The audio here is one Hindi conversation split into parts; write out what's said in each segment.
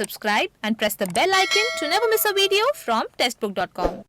subscribe and press the bell icon to never miss a video from testbook.com.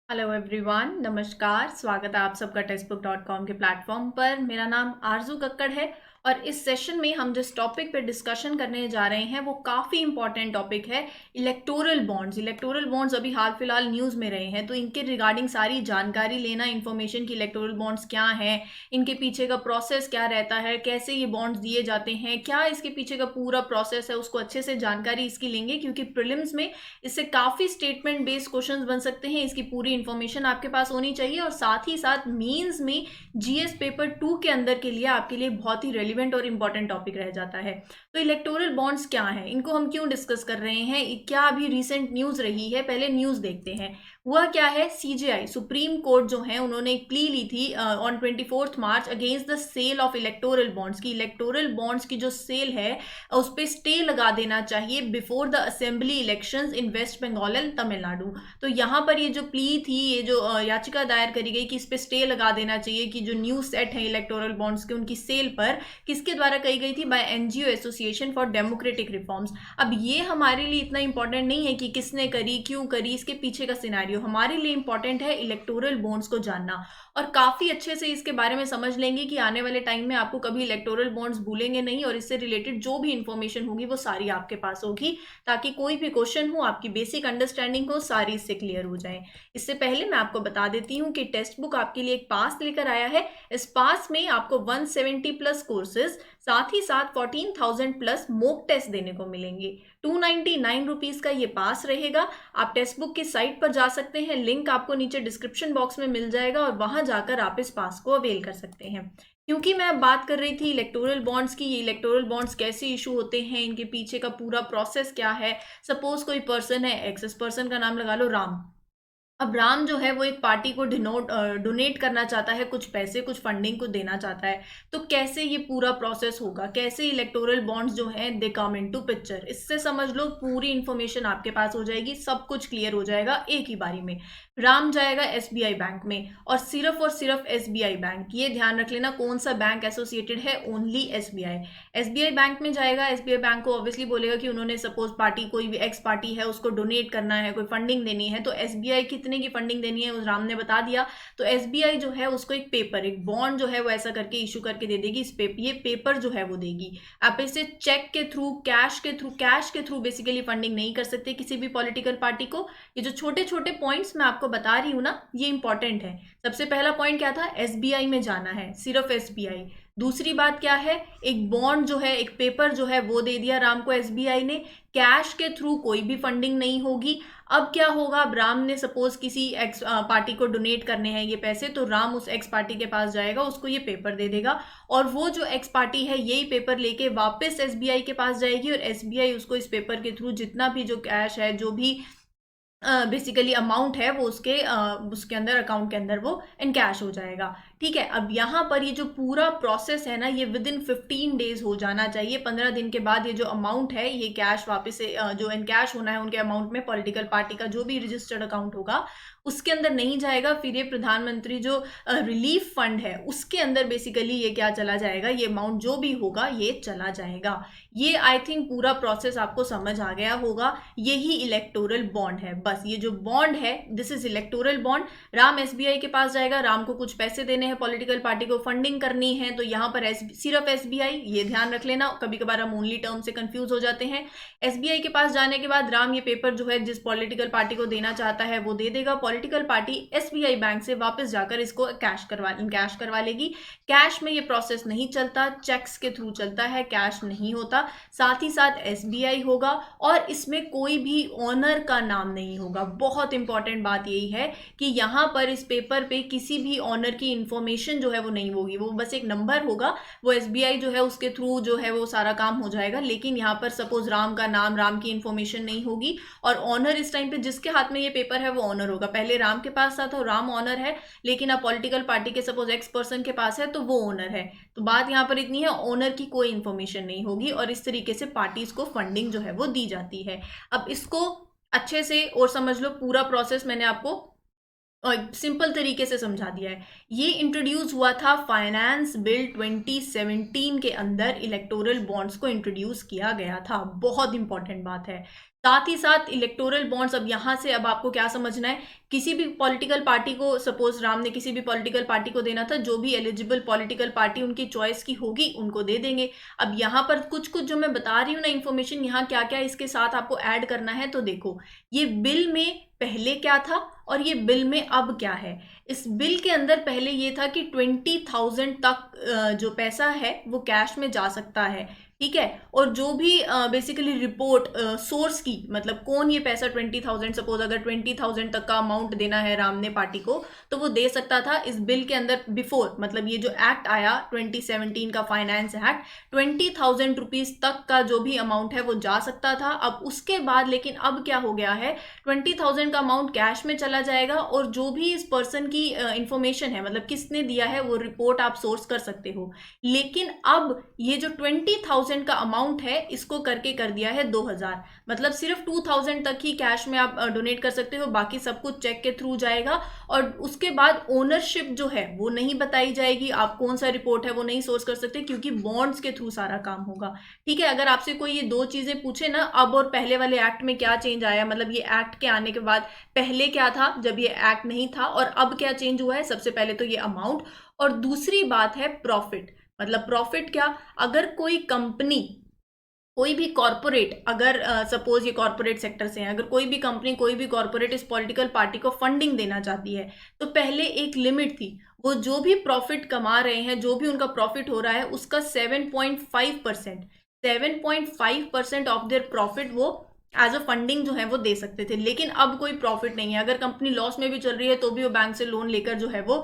Hello everyone, नमस्कार। स्वागत है आप सबका टेक्स्टबुक.com के प्लेटफॉर्म पर। मेरा नाम आरजू कक्कड़ है और इस सेशन में हम जिस टॉपिक पे डिस्कशन करने जा रहे हैं वो काफ़ी इंपॉर्टेंट टॉपिक है, इलेक्टोरल बॉन्ड्स। इलेक्टोरल बॉन्ड्स अभी हाल फिलहाल न्यूज़ में रहे हैं, तो इनके रिगार्डिंग सारी जानकारी लेना, इन्फॉर्मेशन की इलेक्टोरल बॉन्ड्स क्या हैं, इनके पीछे का प्रोसेस क्या रहता है, कैसे ये बॉन्ड्स दिए जाते हैं, क्या इसके पीछे का पूरा प्रोसेस है, उसको अच्छे से जानकारी इसकी लेंगे, क्योंकि प्रीलिम्स में इससे काफ़ी स्टेटमेंट बेस्ड क्वेश्चन बन सकते हैं। इसकी पूरी इन्फॉर्मेशन आपके पास होनी चाहिए और साथ ही साथ मेंस में जीएस पेपर 2 के अंदर के लिए आपके लिए बहुत ही रेलिवेंट और इंपॉर्टेंट टॉपिक रह जाता है। तो इलेक्टोरल बॉन्ड्स क्या हैं, इनको हम क्यों डिस्कस कर रहे हैं, क्या अभी रिसेंट न्यूज़ रही है, पहले न्यूज़ देखते हैं। हुआ क्या है, सीजेआई सुप्रीम कोर्ट जो है उन्होंने एक प्ली ली थी on 24 March against the sale of electoral bonds की। इलेक्टोरल बॉन्ड्स की जो सेल है उस पर स्टे लगा देना चाहिए before the assembly elections in West Bengal and Tamil Nadu. तो यहाँ पर ये जो प्ली थी, ये जो याचिका दायर करी गई कि इस पर स्टे लगा देना चाहिए कि जो न्यू सेट है इलेक्टोरल बॉन्ड्स के उनकी सेल पर, किसके द्वारा कही गई थी, by NGO Association for Democratic Reforms. अब ये हमारे लिए इतना इंपॉर्टेंट नहीं है कि किसने करी, क्यों करी, इसके पीछे का सिनेरियो। हमारे लिए इंपॉर्टेंट है इलेक्टोरल बॉन्ड्स को जानना और काफी अच्छे से इसके बारे में समझ लेंगे कि आने वाले टाइम में आपको कभी इलेक्टोरल बॉन्ड्स भूलेंगे नहीं और इससे रिलेटेड जो भी इंफॉर्मेशन होगी वो सारी आपके पास होगी, ताकि कोई भी क्वेश्चन हो, आपकी बेसिक अंडरस्टैंडिंग हो, सारी इससे क्लियर हो जाए। इससे पहले मैं आपको बता देती हूँ कि टेक्स्ट बुक आपके लिए एक पास लेकर आया है। इस पास में आपको 170 प्लस कोर्सेज, साथ ही साथ 14,000 प्लस मॉक टेस्ट देने को मिलेंगे। 299 रुपीज का ये पास रहेगा। आप टेक्स्ट बुक की साइट पर जा सकते हैं, लिंक आपको नीचे डिस्क्रिप्शन बॉक्स में मिल जाएगा और वहां जाकर आप इस पास को अवेल कर सकते हैं। क्योंकि मैं अब बात कर रही थी इलेक्टोरल बॉन्ड्स की, ये इलेक्टोरल बॉन्ड्स कैसे इशू होते हैं, इनके पीछे का पूरा प्रोसेस क्या है। सपोज कोई पर्सन है, एक्स पर्सन का नाम लगा लो राम। अब राम जो है वो एक पार्टी को डोनेट करना चाहता है, कुछ पैसे, कुछ फंडिंग को देना चाहता है। तो कैसे ये पूरा प्रोसेस होगा, कैसे इलेक्टोरल बॉन्ड्स जो हैं दे कम इनटू पिक्चर, इससे समझ लो पूरी इन्फॉर्मेशन आपके पास हो जाएगी, सब कुछ क्लियर हो जाएगा एक ही बारी में। राम जाएगा एसबीआई बैंक में और सिर्फ एसबीआई बैंक, ये ध्यान रख लेना कौन सा बैंक एसोसिएटेड है, ओनली एसबीआई। एसबीआई बैंक में जाएगा, एसबीआई बैंक को ऑब्वियसली बोलेगा कि उन्होंने सपोज पार्टी, कोई भी एक्स पार्टी है उसको डोनेट करना है, कोई फंडिंग देनी है, तो एसबीआई कितने की फंडिंग देनी है उस राम ने बता दिया। तो एसबीआई जो है उसको एक पेपर, एक बॉन्ड जो है वो ऐसा करके इशू करके दे देगी। इस पेपर, ये पेपर जो है वो देगी। आप इसे चेक के थ्रू, कैश के थ्रू बेसिकली फंडिंग नहीं कर सकते किसी भी पॉलिटिकल पार्टी को। ये जो छोटे छोटे पॉइंट्स मैं आपको बता रही हूँ ना, ये इंपॉर्टेंट है। सबसे पहला पॉइंट क्या था, एसबीआई में जाना है, सिर्फ एसबीआई। दूसरी बात क्या है, एक बॉन्ड जो है, एक पेपर जो है वो दे दिया राम को एसबीआई ने। कैश के थ्रू कोई भी फंडिंग नहीं होगी। अब क्या होगा, अब राम ने सपोज किसी एक्स पार्टी को डोनेट करने हैं ये पैसे, तो राम उस एक्स पार्टी के पास जाएगा, उसको ये पेपर दे देगा और वो जो एक्स पार्टी है यही पेपर लेके वापस एसबीआई के पास जाएगी और एसबीआई उसको इस पेपर के थ्रू जितना भी जो कैश है, जो भी बेसिकली अमाउंट है वो उसके अंदर, अकाउंट के अंदर वो इनकैश हो जाएगा। ठीक है, अब यहाँ पर ये जो पूरा प्रोसेस है ना, ये विद इन 15 डेज हो जाना चाहिए। 15 दिन के बाद ये जो अमाउंट है, ये कैश वापस से जो इनकैश होना है उनके अमाउंट में, पॉलिटिकल पार्टी का जो भी रजिस्टर्ड अकाउंट होगा उसके अंदर नहीं जाएगा। फिर ये प्रधानमंत्री जो रिलीफ फंड है उसके अंदर बेसिकली ये क्या चला जाएगा, ये अमाउंट जो भी होगा ये चला जाएगा। ये आई थिंक पूरा प्रोसेस आपको समझ आ गया होगा। यही इलेक्टोरल बॉन्ड है, बस ये जो बॉन्ड है this is electoral bond. Ram SBI के पास जाएगा, राम को कुछ पैसे देने हैं, पॉलिटिकल पार्टी को फंडिंग करनी है, तो यहाँ पर सिर्फ एसबीआई, ये ध्यान रख लेना, कभी कभार हम ओनली टर्म से कंफ्यूज हो जाते हैं। एसबीआई के पास जाने के बाद राम ये पेपर जो है जिस पॉलिटिकल पार्टी को देना चाहता है वो दे देगा। पॉलिटिकल पार्टी एसबीआई बैंक से वापस जाकर इसको कैश करवा लेगी। कैश में ये प्रोसेस नहीं चलता, चेक्स के थ्रू चलता है, कैश नहीं होता। साथ ही साथ एसबीआई होगा और इसमें कोई भी ऑनर का नाम नहीं होगा। बहुत इंपॉर्टेंट बात यही है कि यहाँ पर इस पेपर पे किसी भी ऑनर की इंफॉर्मेशन जो है वो नहीं होगी, वो बस एक नंबर होगा, वो एसबीआई जो है उसके थ्रू जो है वो सारा काम हो जाएगा। लेकिन यहाँ पर सपोज राम का नाम, राम की इंफॉर्मेशन नहीं होगी और ऑनर इस टाइम पे जिसके हाथ में ये पेपर है वो ऑनर होगा। पहले राम के पास था तो राम ऑनर है, लेकिन अब पॉलिटिकल पार्टी के सपोज एक्स पर्सन के पास है तो वो ओनर है। तो बात यहाँ पर इतनी है, ओनर की कोई इंफॉर्मेशन नहीं होगी और इस तरीके से पार्टीज को फंडिंग जो है वो दी जाती है। अब इसको अच्छे से और समझ लो, पूरा प्रोसेस मैंने आपको सिंपल तरीके से समझा दिया है। ये इंट्रोड्यूस हुआ था फाइनेंस बिल 2017 के अंदर, इलेक्टोरल बॉन्ड्स को इंट्रोड्यूस किया गया था। बहुत इंपॉर्टेंट बात है। साथ ही साथ इलेक्टोरल बॉन्ड्स, अब यहाँ से अब आपको क्या समझना है, किसी भी पॉलिटिकल पार्टी को, सपोज राम ने किसी भी पॉलिटिकल पार्टी को देना था, जो भी एलिजिबल पॉलिटिकल पार्टी उनकी चॉइस की होगी उनको दे देंगे। अब यहाँ पर कुछ कुछ जो मैं बता रही हूँ ना इन्फॉर्मेशन, यहाँ क्या क्या इसके साथ आपको ऐड करना है, तो देखो ये बिल में पहले क्या था और ये बिल में अब क्या है। इस बिल के अंदर पहले ये था कि 20,000 तक जो पैसा है वो कैश में जा सकता है, ठीक है। और जो भी बेसिकली रिपोर्ट सोर्स की, मतलब कौन ये पैसा 20,000, सपोज अगर 20,000 तक का अमाउंट देना है राम ने पार्टी को, तो वो दे सकता था। इस बिल के अंदर बिफोर, मतलब ये जो एक्ट आया 2017 का फाइनेंस एक्ट, 20,000 रुपीज तक का जो भी अमाउंट है वो जा सकता था। अब उसके बाद लेकिन अब क्या हो गया है, 20,000 का अमाउंट कैश में चला जाएगा और जो भी इस पर्सन की इंफॉर्मेशन है, मतलब किसने दिया है, वो रिपोर्ट आप सोर्स कर सकते हो। लेकिन अब ये जो 20,000 का अमाउंट है इसको करके कर दिया है 2,000, मतलब सिर्फ 2,000 तक ही कैश में आप डोनेट कर सकते हो, बाकी सब कुछ चेक के थ्रू जाएगा। और उसके बाद ओनरशिप जो है वो नहीं बताई जाएगी, आप कौन सा रिपोर्ट है वो नहीं सोर्स कर सकते, क्योंकि बॉन्ड्स के थ्रू सारा काम होगा, ठीक है। अगर आपसे कोई ये दो चीजें पूछे ना, अब और पहले वाले एक्ट में क्या चेंज आया, मतलब ये एक्ट के आने के बाद पहले क्या था जब ये एक्ट नहीं था, और अब क्या चेंज हुआ है, सबसे पहले तो ये अमाउंट, और दूसरी बात है प्रॉफिट। मतलब प्रॉफिट क्या, अगर कोई कंपनी, कोई भी कॉरपोरेट, अगर सपोज ये कॉरपोरेट सेक्टर से है, अगर कोई भी कंपनी, कोई भी कॉरपोरेट इस पॉलिटिकल पार्टी को फंडिंग देना चाहती है, तो पहले एक लिमिट थी, वो जो भी प्रॉफिट कमा रहे हैं, जो भी उनका प्रॉफिट हो रहा है, उसका 7.5%, 7.5% ऑफ देयर प्रॉफिट वो एज अ फंडिंग जो है वो दे सकते थे। लेकिन अब कोई प्रॉफिट नहीं है, अगर कंपनी लॉस में भी चल रही है तो भी वो बैंक से लोन लेकर जो है वो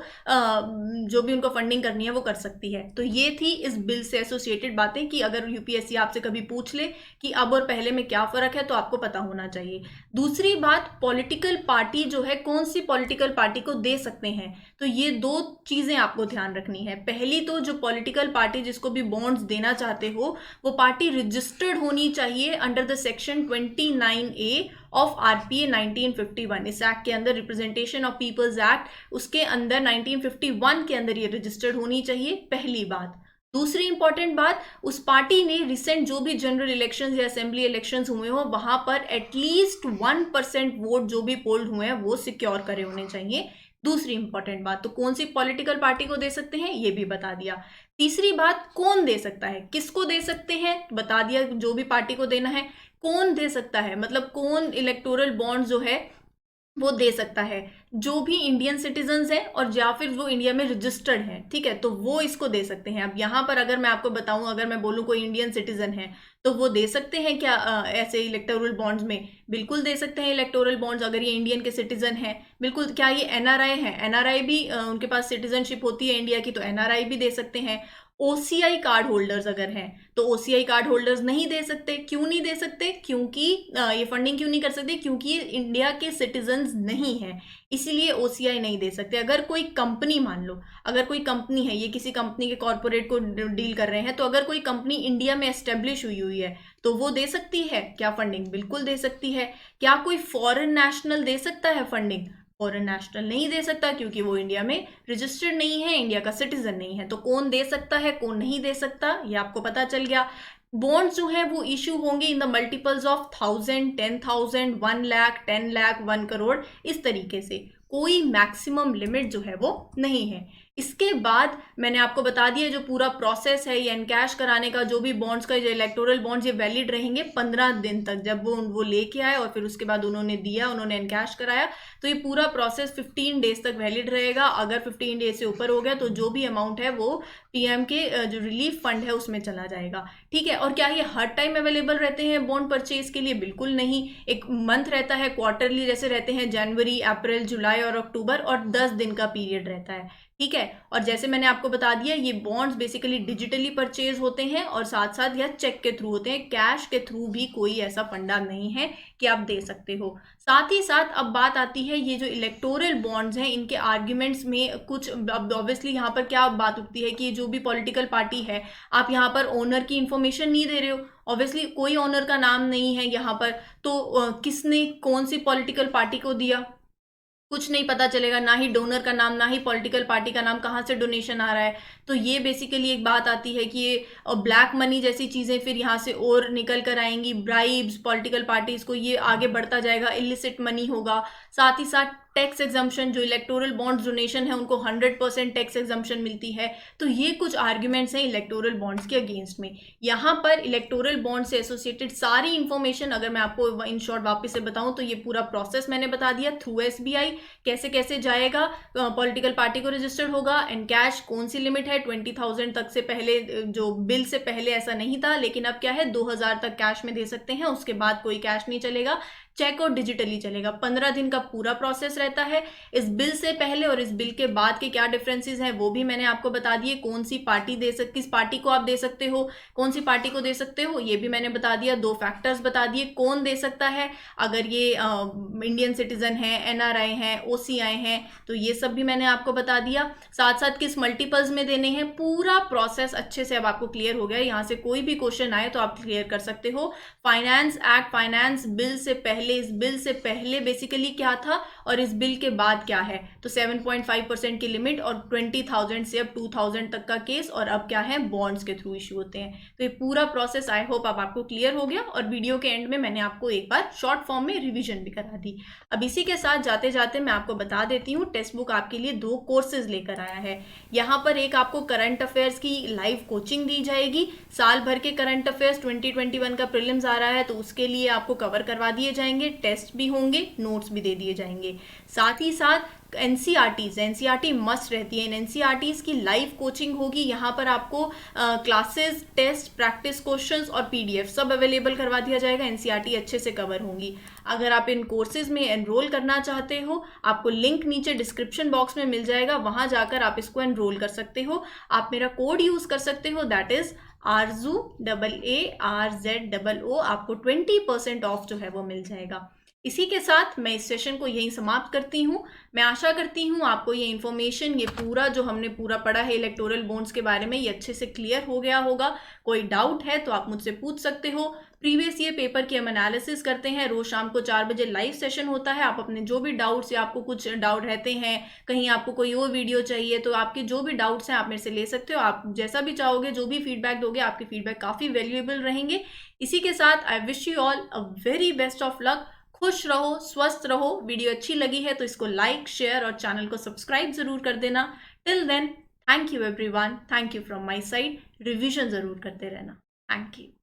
जो भी उनको फंडिंग करनी है वो कर सकती है। तो ये थी इस बिल से एसोसिएटेड बातें, कि अगर यूपीएससी आपसे कभी पूछ ले कि अब और पहले में क्या फर्क है, तो आपको पता होना चाहिए। दूसरी बात, पॉलिटिकल पार्टी जो है, कौन सी पॉलिटिकल पार्टी को दे सकते हैं, तो ये दो चीजें आपको ध्यान रखनी है। पहली तो जो पॉलिटिकल पार्टी जिसको भी बॉन्ड्स देना चाहते हो, वो पार्टी रजिस्टर्ड होनी चाहिए under the section 29A of RPA 1951। इस एक्ट के अंदर, रिप्रेजेंटेशन ऑफ पीपल्स एक्ट, उसके अंदर 1951 के अंदर ये रजिस्टर्ड होनी चाहिए, पहली बात। दूसरी इंपॉर्टेंट बात, उस पार्टी ने रिसेंट जो भी जनरल इलेक्शंस या असेंबली इलेक्शंस हुए हो, वहां पर एटलीस्ट 1% वोट जो भी पोल्ड हुए हैं वो सिक्योर करे होने चाहिए। दूसरी इंपॉर्टेंट बात, तो कौन सी पॉलिटिकल पार्टी को दे सकते हैं ये भी बता दिया। तीसरी बात, कौन दे सकता है, किसको दे सकते हैं बता दिया, जो भी पार्टी को देना है। कौन दे सकता है, मतलब कौन इलेक्टोरल बॉन्ड जो है वो दे सकता है, जो भी इंडियन सिटीजन्स हैं और या फिर वो इंडिया में रजिस्टर्ड हैं, ठीक है, तो वो इसको दे सकते हैं। अब यहाँ पर अगर मैं आपको बताऊं, अगर मैं बोलूं कोई इंडियन सिटीजन है, तो वो दे सकते हैं क्या ऐसे इलेक्टोरल बॉन्ड्स में? बिल्कुल दे सकते हैं इलेक्टोरल बॉन्ड्स, अगर ये इंडियन के सिटीजन हैं। बिल्कुल, क्या ये एनआरआई है, एनआरआई भी उनके पास सिटीजनशिप होती है इंडिया की, तो एनआरआई भी दे सकते हैं। ओसीआई कार्ड होल्डर्स अगर हैं, तो ओसीआई कार्ड होल्डर्स नहीं दे सकते। क्यों नहीं दे सकते? क्योंकि ये फंडिंग क्यों नहीं कर सकते? क्योंकि ये इंडिया के सिटीजन्स नहीं है, इसीलिए ओसीआई नहीं दे सकते। अगर कोई कंपनी, मान लो अगर कोई कंपनी है, ये किसी कंपनी के कॉर्पोरेट को डील कर रहे हैं, तो अगर कोई कंपनी इंडिया में एस्टेब्लिश हुई हुई है, तो वो दे सकती है क्या फंडिंग? बिल्कुल दे सकती है। क्या कोई फॉरेन नेशनल दे सकता है फंडिंग? फॉरेन नेशनल नहीं दे सकता, क्योंकि वो इंडिया में रजिस्टर्ड नहीं है, इंडिया का सिटीजन नहीं है। तो कौन दे सकता है, कौन नहीं दे सकता, ये आपको पता चल गया। बॉन्ड्स जो है वो इशू होंगे in the multiples of 1,000, 10,000, 1 lakh, 10 lakh, 1 crore, इस तरीके से। कोई मैक्सिमम लिमिट जो है वो नहीं है। इसके बाद मैंने आपको बता दिया जो पूरा प्रोसेस है ये एनकैश कराने का, जो भी बॉन्ड्स का, जो इलेक्टोरल बॉन्ड्स, ये वैलिड रहेंगे 15 दिन तक। जब वो लेके आए और फिर उसके बाद उन्होंने दिया, उन्होंने एनकैश कराया, तो ये पूरा प्रोसेस 15 डेज तक वैलिड रहेगा। अगर 15 डेज से ऊपर हो गया तो जो भी अमाउंट है वो पीएम के जो रिलीफ फंड है उसमें चला जाएगा, ठीक है। और क्या ये हर टाइम अवेलेबल रहते हैं बॉन्ड परचेज के लिए? बिल्कुल नहीं। एक मंथ रहता है, क्वार्टरली जैसे रहते हैं, जनवरी, अप्रैल, जुलाई और अक्टूबर, और 10 दिन का पीरियड रहता है, ठीक है। और जैसे मैंने आपको बता दिया, ये बॉन्ड्स बेसिकली डिजिटली परचेज होते हैं और साथ साथ यह चेक के थ्रू होते हैं, कैश के थ्रू भी कोई ऐसा फंडा नहीं है कि आप दे सकते हो। साथ ही साथ अब बात आती है ये जो इलेक्टोरल बॉन्ड्स हैं, इनके आर्ग्यूमेंट्स में कुछ, अब ऑब्वियसली यहाँ पर क्या बात उठती है कि जो भी पॉलिटिकल पार्टी है, आप यहाँ पर ओनर की इंफॉर्मेशन नहीं दे रहे हो, ऑब्वियसली कोई ओनर का नाम नहीं है यहाँ पर, तो किसने कौन सी पॉलिटिकल पार्टी को दिया? कुछ नहीं पता चलेगा, ना ही डोनर का नाम, ना ही पॉलिटिकल पार्टी का नाम, कहाँ से डोनेशन आ रहा है। तो ये बेसिकली एक बात आती है कि ये ब्लैक मनी जैसी चीज़ें फिर यहाँ से और निकल कर आएंगी, ब्राइब्स, पॉलिटिकल पार्टीज को ये आगे बढ़ता जाएगा, इलिसिट मनी होगा। साथ ही साथ टैक्स एग्जम्पशन, जो इलेक्टोरल बॉन्ड्स डोनेशन है उनको 100% टैक्स एग्जम्पशन मिलती है। तो ये कुछ आर्ग्यूमेंट्स हैं इलेक्टोरल बॉन्ड्स के अगेंस्ट में। यहाँ पर इलेक्टोरल बॉन्ड से एसोसिएटेड सारी इंफॉर्मेशन अगर मैं आपको इन शॉर्ट वापस से बताऊं तो ये पूरा प्रोसेस मैंने बता दिया थ्रू SBI, कैसे कैसे जाएगा, पॉलिटिकल पार्टी को रजिस्टर्ड होगा, एंड कैश कौन सी लिमिट है 20,000 तक से पहले, जो बिल से पहले ऐसा नहीं था, लेकिन अब क्या है 2,000 तक कैश में दे सकते हैं, उसके बाद कोई कैश नहीं चलेगा, चेक और डिजिटली चलेगा। 15 दिन का पूरा प्रोसेस रहता है। इस बिल से पहले और इस बिल के बाद के क्या डिफरेंसेस हैं वो भी मैंने आपको बता दिए। कौन सी पार्टी किस पार्टी को आप दे सकते हो, कौन सी पार्टी को दे सकते हो, ये भी मैंने बता दिया। 2 फैक्टर्स बता दिए, कौन दे सकता है, अगर ये इंडियन सिटीजन है, NRI है, OCI है, तो ये सब भी मैंने आपको बता दिया। साथ साथ किस मल्टीपल्स में देने हैं, पूरा प्रोसेस अच्छे से अब आपको क्लियर हो गया। यहाँ से कोई भी क्वेश्चन आए तो आप क्लियर कर सकते हो। फाइनेंस एक्ट, फाइनेंस बिल से पहले, इस बिल से पहले बेसिकली क्या था और इस बिल के बाद क्या है, तो 7.5% की लिमिट और 20,000 से अब 2,000 तक का केस, और अब क्या है बॉन्ड्स के थ्रू इश्यू होते हैं। तो ये पूरा प्रोसेस आई होप अब आपको क्लियर हो गया, और वीडियो के एंड में मैंने आपको एक बार शॉर्ट फॉर्म में रिवीजन भी करा दी। अब इसी के साथ जाते जाते मैं आपको बता देती हूँ, टेक्स्ट बुक आपके लिए 2 कोर्सेज लेकर आया है। यहाँ पर एक आपको करंट अफेयर्स की लाइव कोचिंग दी जाएगी, साल भर के करंट अफेयर्स 2021 का प्रीलिम्स आ रहा है तो उसके लिए आपको कवर करवा दिए जाएंगे, टेस्ट भी होंगे, नोट्स भी दे दिए जाएंगे। साथ ही साथ एनसीईआरटी मस्ट रहती है, इन एनसीईआरटीज की लाइव कोचिंग होगी। यहाँ पर आपको क्लासेस, टेस्ट, प्रैक्टिस क्वेश्चंस और PDF सब अवेलेबल करवा दिया जाएगा, एनसीईआरटी अच्छे से कवर होंगी। अगर आप इन कोर्सेज में एनरोल करना चाहते हो, आपको लिंक नीचे डिस्क्रिप्शन बॉक्स में मिल जाएगा, वहां जाकर आप इसको एनरोल कर सकते हो। आप मेरा कोड यूज कर सकते हो, दैट इज ARZU, AARZOO, आपको 20% ऑफ जो है वो मिल जाएगा। इसी के साथ मैं इस सेशन को यहीं समाप्त करती हूँ। मैं आशा करती हूँ आपको ये इन्फॉर्मेशन, ये पूरा जो हमने पूरा पढ़ा है इलेक्टोरल बॉन्ड्स के बारे में, ये अच्छे से क्लियर हो गया होगा। कोई डाउट है तो आप मुझसे पूछ सकते हो। प्रीवियस ईयर पेपर की हम एनालिसिस करते हैं, रोज शाम को 4 बजे लाइव सेशन होता है। आप अपने जो भी डाउट्स, या आपको कुछ डाउट रहते हैं, कहीं आपको कोई और वीडियो चाहिए, तो आपके जो भी डाउट्स हैं आप मेरे से ले सकते हो। आप जैसा भी चाहोगे, जो भी फीडबैक दोगे, आपके फीडबैक काफ़ी वैल्यूएबल रहेंगे। इसी के साथ I wish you all a very best of luck. खुश रहो, स्वस्थ रहो। वीडियो अच्छी लगी है तो इसको लाइक, शेयर और चैनल को सब्सक्राइब जरूर कर देना। Till then, thank you everyone, thank you from my side. Revision जरूर करते रहना। Thank you.